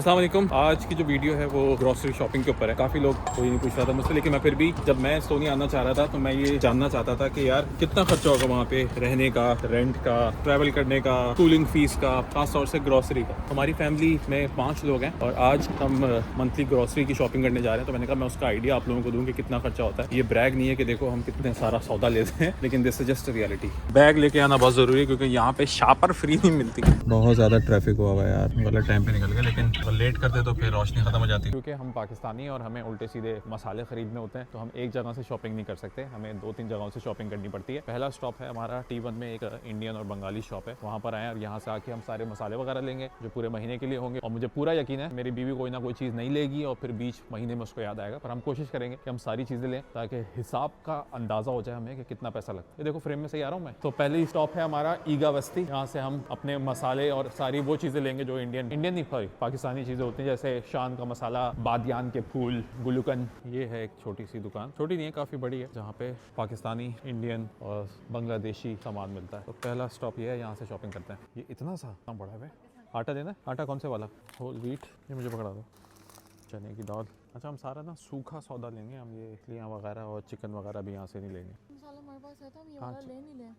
अस्सलाम वालेकुम। आज की जो वीडियो है वो ग्रोसरी शॉपिंग के ऊपर है। काफ़ी लोग कोई नहीं पूछ रहा था मुझसे, लेकिन मैं फिर भी जब मैं एस्टोनिया आना चाह रहा था तो मैं ये जानना चाहता था कि यार कितना खर्चा होगा वहाँ पे रहने का, रेंट का, ट्रैवल करने का, स्कूलिंग फीस का, खास तौर से ग्रोसरी का। हमारी फैमिली में 5 लोग हैं और आज हम मंथली ग्रोसरी की शॉपिंग करने जा रहे हैं। तो मैंने कहा मैं उसका आइडिया आप लोगों को दूँ कि कितना खर्चा होता है। ये ब्रैग नहीं है कि देखो हम कितने सारा सौदा लेते हैं, लेकिन this is just reality. Bag लेके आना बहुत ज़रूरी है क्योंकि यहाँ पे शापर फ्री नहीं मिलती। बहुत ज़्यादा ट्रैफिक हुआ हुआ है यार, गलत टाइम पे निकल गए, लेकिन लेट करते तो फिर रोशनी खत्म हो जाती। क्योंकि हम पाकिस्तानी और हमें उल्टे सीधे मसाले खरीदने होते हैं तो हम एक जगह से शॉपिंग नहीं कर सकते, हमें 2-3 जगहों से शॉपिंग करनी पड़ती है। पहला स्टॉप है हमारा T1 में एक इंडियन और बंगाली शॉप है, वहाँ पर आए और यहाँ से आके हम सारे मसाले वगैरह लेंगे जो पूरे महीने के लिए होंगे। और मुझे पूरा यकीन है मेरी बीवी कोई ना कोई चीज़ नहीं लेगी और फिर बीच महीने में उसको याद आएगा, पर हम कोशिश करेंगे कि हम सारी चीज़ें लें ताकि हिसाब का अंदाज़ा हो जाए हमें कि कितना पैसा लगता है। ये देखो फ्रेम में सही आ रहा हूँ मैं। तो पहली स्टॉप है हमारा ईगा बस्ती, यहाँ से हम अपने मसाले और सारी वो चीज़ें लेंगे जो इंडियन नहीं पाकिस्तानी चीज़ें होती हैं, जैसे शान का मसाला, बादियान के फूल, गुलकंद। ये है एक छोटी सी दुकान, छोटी नहीं है काफ़ी बड़ी है, जहाँ पे पाकिस्तानी, इंडियन और बांग्लादेशी सामान मिलता है। तो पहला स्टॉप ये है, यहाँ से शॉपिंग करते हैं। ये इतना सा बड़ा है। आटा देना है? आटा कौन से वाला? Whole wheat. ये मुझे पकड़ा दो। चने की दाल। अच्छा हम सारा ना सूखा सौदा लेंगे हम, ये लिया वगैरह और चिकन वगैरह भी यहाँ से नहीं लेंगे। मसाला हमारे पास है तो हम ये हाँ, वाला ले नहीं लें।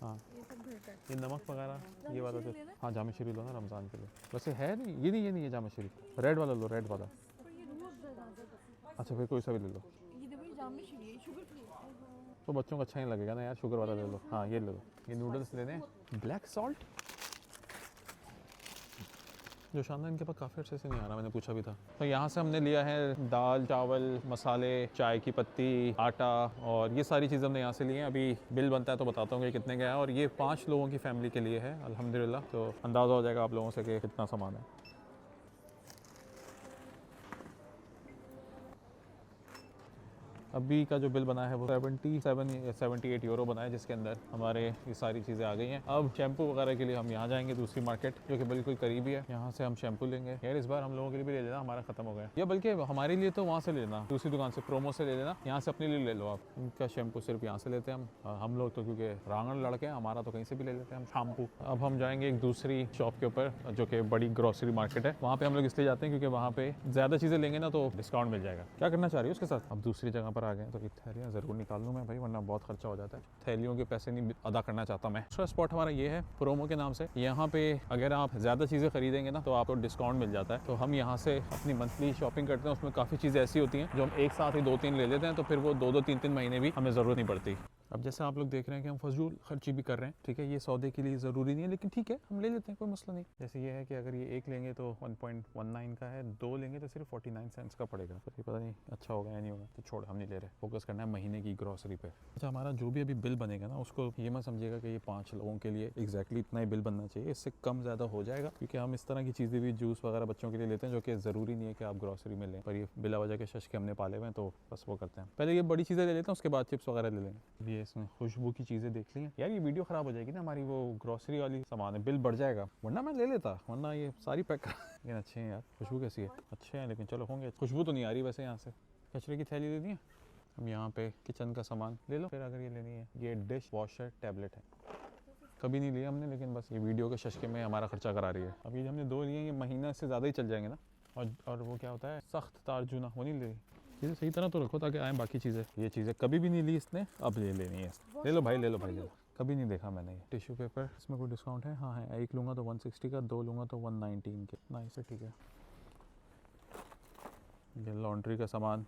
हाँ ये सब भेटा है। ये नमक वगैरह ये वाला जो, लेना? हाँ जामा शरीफ लो ना रमज़ान के लिए। वैसे है नहीं, ये नहीं है जामा शरीफ। रेड वाला लो, रेड वाला। पर ये रूह अफ़ज़ा ज़्यादा। अच्छा फिर कोई सा भी ले लो। ये देखो ये जाम में शुगर फ्री। तो बच्चों को अच्छा नहीं लगेगा ना यार, शुगर वाला ले लो। हाँ ये ले लो। ये नूडल्स लेने, ब्लैक सॉल्ट। जो शानदार इनके पास काफ़ी अच्छे से नहीं आ रहा, मैंने पूछा भी था। तो यहाँ से हमने लिया है दाल, चावल, मसाले, चाय की पत्ती, आटा और ये सारी चीज़ें हमने यहाँ से ली हैं। अभी बिल बनता है तो बताता हूँ कि कितने का है। और ये 5 लोगों की फैमिली के लिए है अल्हम्दुलिल्लाह, तो अंदाज़ा हो जाएगा आप लोगों से कि कितना सामान है। अभी का जो बिल बना है वो 78 यूरो बना है, जिसके अंदर हमारे ये सारी चीज़ें आ गई हैं। अब शैम्पू वगैरह के लिए हम यहाँ जाएंगे दूसरी मार्केट जो कि बिल्कुल करीब ही है, यहाँ से हम शैम्पू लेंगे। यार इस बार हम लोगों के लिए भी ले लेना, हमारा खत्म हो गया, या बल्कि हमारे लिए तो वहाँ से ले लेना, दूसरी दुकान से प्रोमो से ले लेना, यहाँ से अपने लिए ले लो आप। इनका शैम्पू सिर्फ यहाँ से लेते हैं हम लोग तो, क्योंकि रांगड़ लड़के हैं हमारा तो कहीं से भी ले लेते हैं हम शैम्पू। अब हम जाएंगे एक दूसरी शॉप के ऊपर जो कि बड़ी ग्रोसरी मार्केट है, वहाँ पे हम लोग इसलिए जाते हैं क्योंकि वहाँ पे ज़्यादा चीज़ें लेंगे ना तो डिस्काउंट मिल जाएगा। क्या करना चाह रही है उसके साथ? अब दूसरी जगह पर आ गए तो थैलियाँ ज़रूर निकाल लूँ मैं भाई, वरना बहुत खर्चा हो जाता है। थैलियों के पैसे नहीं अदा करना चाहता मैं। दूसरा स्पॉट हमारा ये है प्रोमो के नाम से। यहाँ पे अगर आप ज़्यादा चीज़ें खरीदेंगे ना तो आपको डिस्काउंट मिल जाता है। तो हम यहाँ से अपनी मंथली शॉपिंग करते हैं, उसमें काफ़ी चीज़ें ऐसी होती हैं जो हम एक साथ ही 2-3 ले लेते हैं, तो फिर वो 2-2, 3-3 महीने भी हमें ज़रूरत नहीं पड़ती। अब जैसे आप लोग देख रहे हैं कि हम फजूल खर्ची भी कर रहे हैं, ठीक है, ये सौदे के लिए ज़रूरी नहीं है, लेकिन ठीक है हम ले लेते हैं, कोई मसला नहीं। जैसे ये है कि अगर ये एक लेंगे तो 1.19 का है, 2 लेंगे तो सिर्फ 49 सेंट्स का पड़ेगा। तो ये पता नहीं अच्छा होगा या नहीं होगा, तो छोड़ हम नहीं ले रहे, फोकस करना है महीने की ग्रॉसरी पे। अच्छा हमारा जो भी अभी बिल बनेगा ना उसको ये मत समझिएगा कि ये 5 लोगों के लिए एग्जैक्टली इतना ही बिल बनना चाहिए, इससे कम ज़्यादा हो जाएगा, क्योंकि हम इस तरह की चीज़ें भी जूस वगैरह बच्चों के लिए लेते हैं जो कि ज़रूरी नहीं है कि आप ग्रॉसरी में लें, पर ये बिला वजह के शश के हमने पाले हुए हैं तो बस वो करते हैं। पहले ये बड़ी चीज़ें ले लेते हैं, उसके बाद चिप्स वगैरह ले लेंगे। ये इसमें खुशबू की चीज़ें देख ली हैं यार, ये वीडियो ख़राब हो जाएगी ना हमारी, वो ग्रॉसरी वाली सामान है, बिल बढ़ जाएगा, वरना मैं ले लेता, वरना ये सारी पैक लेकिन अच्छे हैं यार। खुशबू कैसी है? अच्छे हैं, लेकिन चलो होंगे। खुशबू तो नहीं आ रही वैसे यहाँ से। कचरे की थैली दे दी है। हम यहाँ पे किचन का सामान ले लो फिर अगर ये लेनी है। ये डिश वॉशर टैबलेट है, कभी नहीं लिया हमने, लेकिन बस ये वीडियो के शशके में हमारा खर्चा करा रही है। अभी हमने 2 लिए, ये महीना से ज़्यादा ही चल जाएंगे ना। और वो क्या होता है सख्त तारजुना, वो नहीं ले रही। चीज़ें सही तरह तो रखो ताकि आए बाकी चीज़ें। ये चीज़ें कभी भी नहीं ली इसने, अब ले लेनी है। ले लो भाई, ले लो भाई, ले लो। कभी नहीं देखा मैंने ये टिश्यू पेपर, इसमें कोई डिस्काउंट है? हाँ है, एक लूँगा तो 160 का, 2 लूँगा तो 119 के। नाइस है, ठीक है। ये लॉन्ड्री का सामान,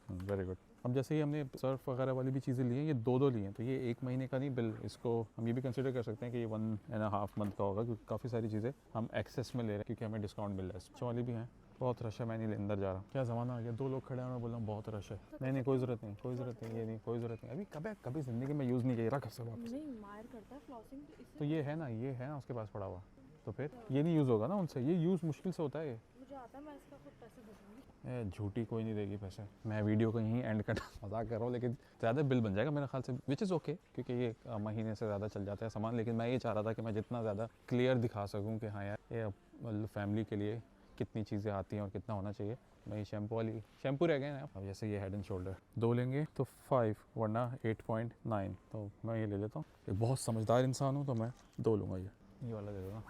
वेरी गुड। अब जैसे ही हमने सर्फ वगैरह वाली भी चीज़ें ली हैं, ये 2-2 ली हैं, तो ये 1 महीने का नहीं बिल, इसको हम ये भी कंसिडर कर सकते हैं कि ये 1.5 मंथ का होगा, क्योंकि काफ़ी सारी चीज़ें हम एक्सेस में ले रहे हैं क्योंकि हमें डिस्काउंट मिल रहा है। अच्छा वाली भी हैं। बहुत रश है, मैं नहीं अंदर जा रहा। क्या ज़माना आ गया, 2 लोग खड़े हैं, मैं बोल रहा हूँ बहुत रश है। नहीं कोई ज़रूरत नहीं, कोई ज़रूरत नहीं, ये नहीं कोई ज़रूरत नहीं। अभी कभी ज़िंदगी में यूज़ नहीं किया, रख सब वापस। नहीं मायर करता है फ्लॉसिंग तो ये है ना, ये है ना उसके पास पड़ा हुआ, तो फिर ये नहीं यूज़ होगा ना उनसे, ये यूज़ मुश्किल से होता है। ये मुझे आता है, मैं इसका खुद पैसे दे दूँगी। झूठी कोई नहीं देगी पैसे। मैं वीडियो को यहीं एंड कर मजाक कर रहा हूँ, लेकिन ज़्यादा बिल बन जाएगा मेरे ख्याल से, विच इज़ ओके, क्योंकि ये महीने से ज़्यादा चल जाता है सामान। लेकिन मैं ये चाह रहा था कि मैं जितना ज़्यादा क्लियर दिखा सकूँ कि हाँ यार ये मतलब फैमिली के लिए कितनी चीज़ें आती हैं और कितना होना चाहिए। मैं ये शैम्पू रह गए ना। अब जैसे ये हेड एंड शोल्डर 2 लेंगे तो 5, वरना 8.9, तो मैं ये ले लेता हूँ। एक बहुत समझदार इंसान हूँ तो मैं 2 लूँगा। ये वाला दे दूँगा।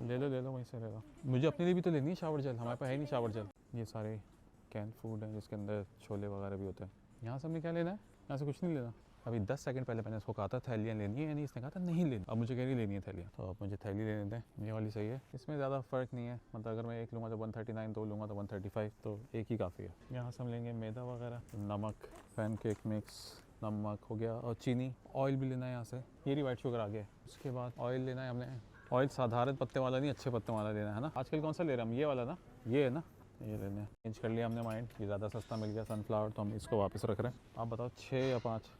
ले लो वहीं से ले लो। मुझे अपने लिए भी तो लेनी है शावर जेल, हमारे पास है नहीं शावर जेल। ये सारे कैन फूड हैं जिसके अंदर छोले वगैरह भी होते हैं। यहाँ से हमने क्या लेना है? यहाँ से कुछ नहीं लेना। अभी 10 सेकंड पहले मैंने उसको कहा था थैलियाँ लेनी है, यानी इसने कहा था नहीं लेनी। अब मुझे कह रही लेनी है थैलियाँ, तो अब मुझे थैली लेने दें। ये वाली सही है, इसमें ज़्यादा फ़र्क नहीं है। मतलब अगर मैं एक लूँगा तो 139, दो लूँगा तो 135, तो एक ही काफ़ी है। यहाँ से हम लेंगे मैदा वगैरह, नमक, पैनकेक मिक्स, नमक हो गया और चीनी। ऑयल भी लेना है यहाँ से, ये रही वाइट शुगर आ गया। उसके बाद ऑयल लेना है हमने। ऑयल साधारण पत्ते वाला नहीं, अच्छे पत्ते वाला लेना है ना। आजकल कौन सा ले रहे हैं हम? ये वाला ना, ये है ना, ये लेने हैं। चेंज कर लिया हमने माइंड, ये ज़्यादा सस्ता मिल गया सनफ्लावर, तो हम इसको वापस रख रहे हैं। आप बताओ 6 या 5?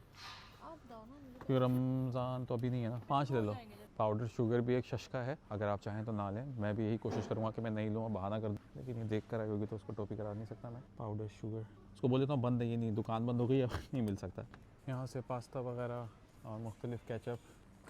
आप दाओ ना मुझे। क्योंकि रमज़ान तो अभी नहीं है ना, 5 ले लो। जाएंगे जब। पाउडर शुगर भी एक शशका है, अगर आप चाहें तो ना लें। मैं भी यही कोशिश करूँगा कि मैं नहीं लूँ, बहाना कर दूँ, लेकिन ये देख कर आई होगी तो उसको टोपी करा नहीं सकता मैं। पाउडर शुगर उसको बोल देता हूँ बंद है, ये नहीं, दुकान बंद हो गई, अब नहीं मिल सकता। यहाँ से पास्ता वगैरह और मुख्तलिफ केचप।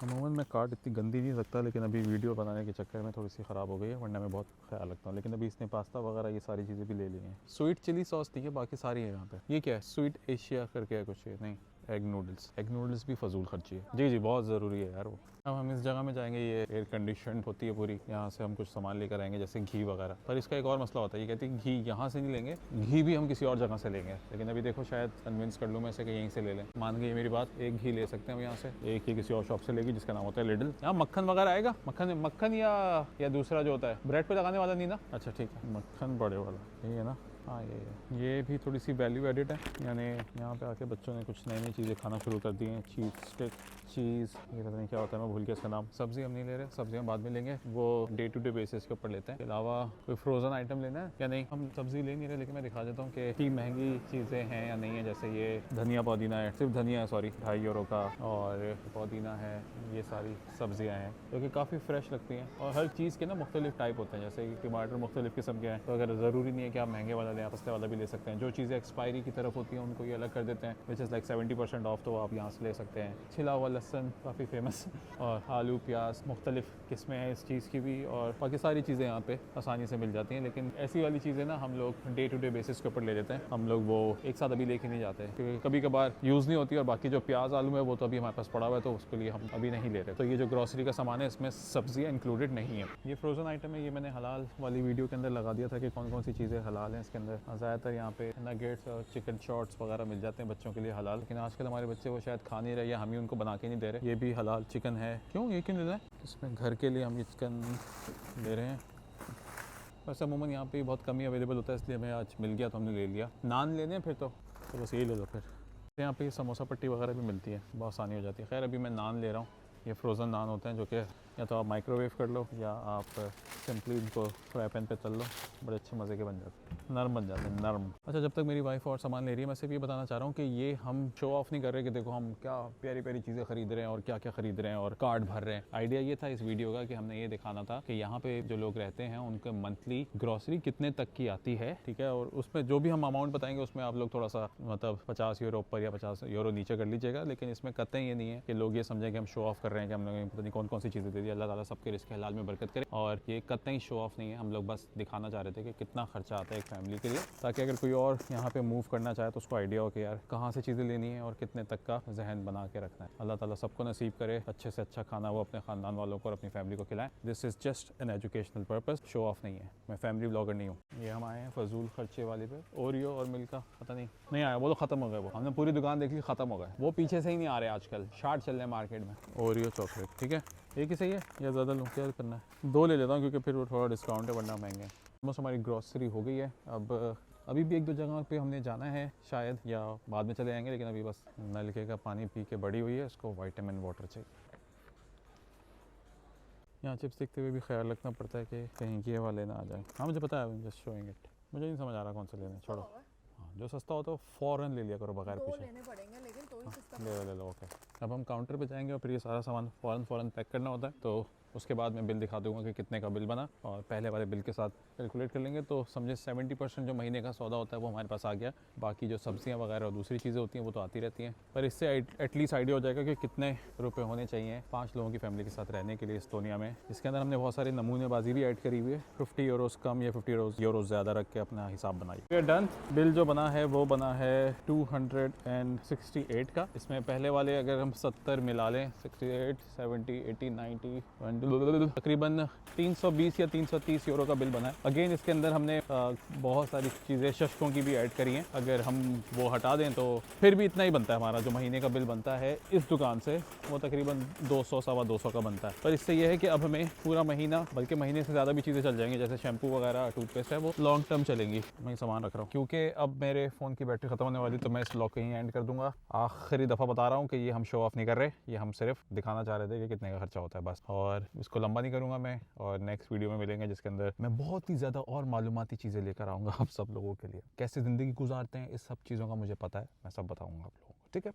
अमूमन मैं कार्ड इतनी गंदी नहीं रखता, लेकिन अभी वीडियो बनाने के चक्कर में थोड़ी सी ख़राब हो गई है, वरना मैं बहुत ख्याल रखता हूँ। लेकिन अभी इसने पास्ता वगैरह ये सारी चीज़ें भी ले ली हैं। स्वीट चिली सॉस थी, बाकी सारी है यहाँ पे। ये क्या है? स्वीट एशिया करके है कुछ, ये नहीं। एग नूडल्स भी फजूल खर्ची है। जी बहुत ज़रूरी है यार वो। अब हम इस जगह में जाएंगे, ये एयर कंडीशन होती है पूरी। यहाँ से हम कुछ सामान लेकर आएंगे जैसे घी वगैरह। पर इसका एक और मसला होता है, ये कहती है घी यहाँ से नहीं लेंगे, घी भी हम किसी और जगह से लेंगे। लेकिन अभी देखो शायद कन्विंस कर लूँ मैं से कि यहीं से ले लें। मान गई मेरी बात, एक घी ले सकते हैं हम यहाँ से, एक ही किसी और शॉप से लेगी जिसका नाम होता है लिडल। यहाँ मक्खन वगैरह आएगा? मक्खन या दूसरा जो होता है ब्रेड पे लगाने वाला नहीं ना? अच्छा ठीक है, मक्खन बड़े वाला यही है ना। हाँ ये भी थोड़ी सी वैल्यू एडिड है, यानी यहाँ पे आके बच्चों ने कुछ नई चीज़ें खाना शुरू कर दी हैं। चीज़ स्टिक, चीज़, ये पता नहीं क्या होता है, मैं भूल गया इसका नाम। सब्ज़ी हम नहीं ले रहे, सब्ज़ी हम बाद में लेंगे, वो डे टू डे बेसिस के ऊपर लेते हैं। इसके अलावा कोई फ्रोज़न आइटम लेना है या नहीं? हम सब्ज़ी ले नहीं रहे, लेकिन मैं दिखा देता हूँ कि महंगी चीज़ें हैं या नहीं है। जैसे ये धनिया पुदीना है, सिर्फ धनिया है, सॉरी, 2.5 यूरो का, और पुदीना है। ये सारी सब्ज़ियाँ हैं जो कि काफ़ी फ्रेश लगती हैं, और हर चीज़ के ना मुख्तलिफ टाइप होते हैं। जैसे कि टमाटर मुख्तलिफ किस्म के हैं, तो अगर ज़रूरी नहीं है कि आप महंगे वाला लें, आप सस्ते वाला भी ले सकते हैं। जो चीज़ें एक्सपायरी की तरफ होती हैं उनको ये अलग कर देते हैं, विच इज़ लाइक 70% ऑफ, तो आप यहाँ से ले सकते हैं। छिला हुआ लहसुन काफ़ी फेमस, और आलू प्याज, मुख्तलिफ किस्में हैं इस चीज़ की भी, और बाकी सारी चीज़ें यहाँ पे आसानी से मिल जाती हैं। लेकिन ऐसी वाली चीज़ें ना हम लोग डे टू डे बेसिस के ऊपर ले लेते हैं। हम लोग वो एक साथ अभी लेके नहीं जाते, क्योंकि कभी कभार यूज़ नहीं होती, और बाकी जो प्याज आलू है वो तो अभी हमारे पास पड़ा हुआ है, तो उसके लिए हम अभी नहीं ले रहे। तो ये जो ग्रॉसरी का सामान है इसमें सब्जियाँ इंक्लूडेड नहीं है। ये फ्रोज़न आइटम है, ये मैंने हलाल वाली वीडियो के अंदर लगा दिया था कि कौन कौन सी चीज़ें हलाल हैं इसके अंदर। ज़्यादातर यहाँ पे नगेट्स और चिकन शॉर्ट्स वगैरह मिल जाते हैं बच्चों के लिए हलाल, लेकिन आजकल हमारे बच्चे वो शायद खा नहीं रहे, या हम ही उनको बना के नहीं दे रहे। ये भी हलाल चिकन है। क्यों, ये क्यों ले रहे हैं? इसमें घर के लिए हम ये चिकन ले रहे हैं। वैसे अमूमन यहाँ पे बहुत कम ही अवेलेबल होता है, इसलिए हमें आज मिल गया तो हमने ले लिया। नान लेने हैं फिर तो बस यही ले लो। फिर यहाँ पे समोसा पट्टी वगैरह भी मिलती है, बहुत आसानी हो जाती है। खैर अभी मैं नान ले रहा हूँ। ये फ्रोज़न नान होते हैं जो कि या तो आप माइक्रोवेव कर लो, या आप सिंपली इनको फ्राई पैन पे तल लो, बड़े अच्छे मज़े के बन जाते हैं, नरम बन जाते हैं, नरम। अच्छा, जब तक मेरी वाइफ और सामान ले रही है, मैं सिर्फ ये बताना चाह रहा हूँ कि ये हम शो ऑफ नहीं कर रहे कि देखो हम क्या प्यारी प्यारी चीज़ें खरीद रहे हैं और क्या क्या खरीद रहे हैं और कार्ड भर रहे हैं। आइडिया ये था इस वीडियो का कि हमने ये दिखाना था कि यहाँ पे जो लोग रहते हैं उनके मंथली ग्रॉसरी कितने तक की आती है, ठीक है। और उसमें जो भी हम अमाउंट बताएंगे उसमें आप लोग थोड़ा सा मतलब 50 यूरो ऊपर या 50 यूरो नीचे कर लीजिएगा, लेकिन इसमें कतई ये नहीं है कि लोग ये समझें कि हम शो ऑफ कर रहे हैं कि हम लोग पता नहीं कौन कौन सी चीज़ें दे दी। अल्लाह ताला सबके रिस्क हलाल में बरकत करे, और ये कतई शो ऑफ नहीं है। हम लोग बस दिखाना चाह रहे थे कि कितना खर्चा आता है एक फैमिली के लिए, ताकि अगर कोई और यहाँ पे मूव करना चाहे तो उसको आइडिया हो कि यार कहाँ से चीज़ें लेनी है और कितने तक का जहन बना के रखना है। अल्लाह ताला सबको नसीब करे अच्छे से अच्छा खाना वो अपने ख़ानदान वालों को और अपनी फैमिली को खिलाएं। This is just an educational purpose, show off नहीं है। मैं फैमिली ब्लॉगर नहीं हूँ। ये हम आए हैं फजूल खर्चे वाले पे। ओरियो और मिल्क का पता नहीं आया, वो तो ख़त्म हो गए। वो हमने पूरी दुकान देख ली, ख़त्म हो गए। वो पीछे से ही नहीं आ रहे आजकल, शार्ट चल रहे हैं मार्केट में। ओरियो चॉकलेट ठीक है, एक ही सही है या ज़्यादा लूँ, क्या करना है? 2 ले लेता हूँ क्योंकि फिर वो थोड़ा डिस्काउंट है, वरना महंगे। ऑलमोस्ट हमारी ग्रॉसरी हो गई है। अब अभी भी 1-2 जगह पे हमने जाना है शायद, या बाद में चले जाएंगे, लेकिन अभी बस नलके का पानी पी के बड़ी हुई है, इसको विटामिन वाटर चाहिए। यहाँ चिप्स देखते हुए भी ख्याल रखना पड़ता है कि कहीं ये वाले ना आ जाए। हाँ मुझे पता है, जस्ट शोइंग इट। मुझे नहीं समझ आ रहा कौन सा लेना है, छोड़ो। हाँ जो सस्ता होता है वो फ़ौरन ले लिया करो बगैर पूछे। लेने पड़ेंगे लेकिन तो ही सस्ता। ले लो ओके। अब हम काउंटर पे जाएंगे और फिर ये सारा सामान फ़ौरन पैक करना होता है, तो उसके बाद मैं बिल दिखा दूंगा कि कितने का बिल बना, और पहले वाले बिल के साथ कैलकुलेट कर लेंगे। तो समझे 70% जो महीने का सौदा होता है वो हमारे पास आ गया। बाकी जो सब्जियां वगैरह और दूसरी चीज़ें होती हैं वो तो आती रहती हैं, पर इससे एटलीस्ट आइडिया हो जाएगा कि कितने रुपए होने चाहिए 5 लोगों की फैमिली के साथ रहने के लिए इस दुनिया में। इसके अंदर हमने बहुत सारी नमूनेबाजी भी ऐड करी हुई है। 50 यूरोज़ कम या 50 यूरोज़ ज़्यादा रख के अपना हिसाब बनाइए। डन। बिल जो बना है वो बना है 268 का। इसमें पहले वाले अगर हम 70 मिला लें, 68, 70, 80, 90, तकरीबन 320 या 330 यूरो का बिल बना है। अगेन इसके अंदर हमने बहुत सारी चीज़ें शशकों की भी ऐड करी हैं। अगर हम वो हटा दें तो फिर भी इतना ही बनता है हमारा जो महीने का बिल बनता है इस दुकान से, वो तकरीबन 200 सवा 200 का बनता है। पर इससे यह है कि अब हमें पूरा महीना, बल्कि महीने से ज़्यादा भी चीज़ें चल जाएंगी, जैसे शैम्पू वगैरह टूथपेस्ट है वो लॉन्ग टर्म चलेंगी। मैं सामान रख रहा हूँ क्योंकि अब मेरे फ़ोन की बैटरी ख़त्म होने वाली, तो मैं इस व्लॉग को यहीं एंड कर दूंगा। आखिरी दफ़ा बता रहा हूँ कि ये हम शो ऑफ नहीं कर रहे, ये हम सिर्फ दिखाना चाह रहे थे कि कितने का खर्चा होता है बस। और इसको लंबा नहीं करूँगा मैं, और नेक्स्ट वीडियो में मिलेंगे जिसके अंदर मैं बहुत ही ज़्यादा और मालूमाती चीज़ें लेकर आऊँगा आप सब लोगों के लिए। कैसे ज़िंदगी गुजारते हैं इस सब चीज़ों का मुझे पता है, मैं सब बताऊँगा आप लोगों को, ठीक है।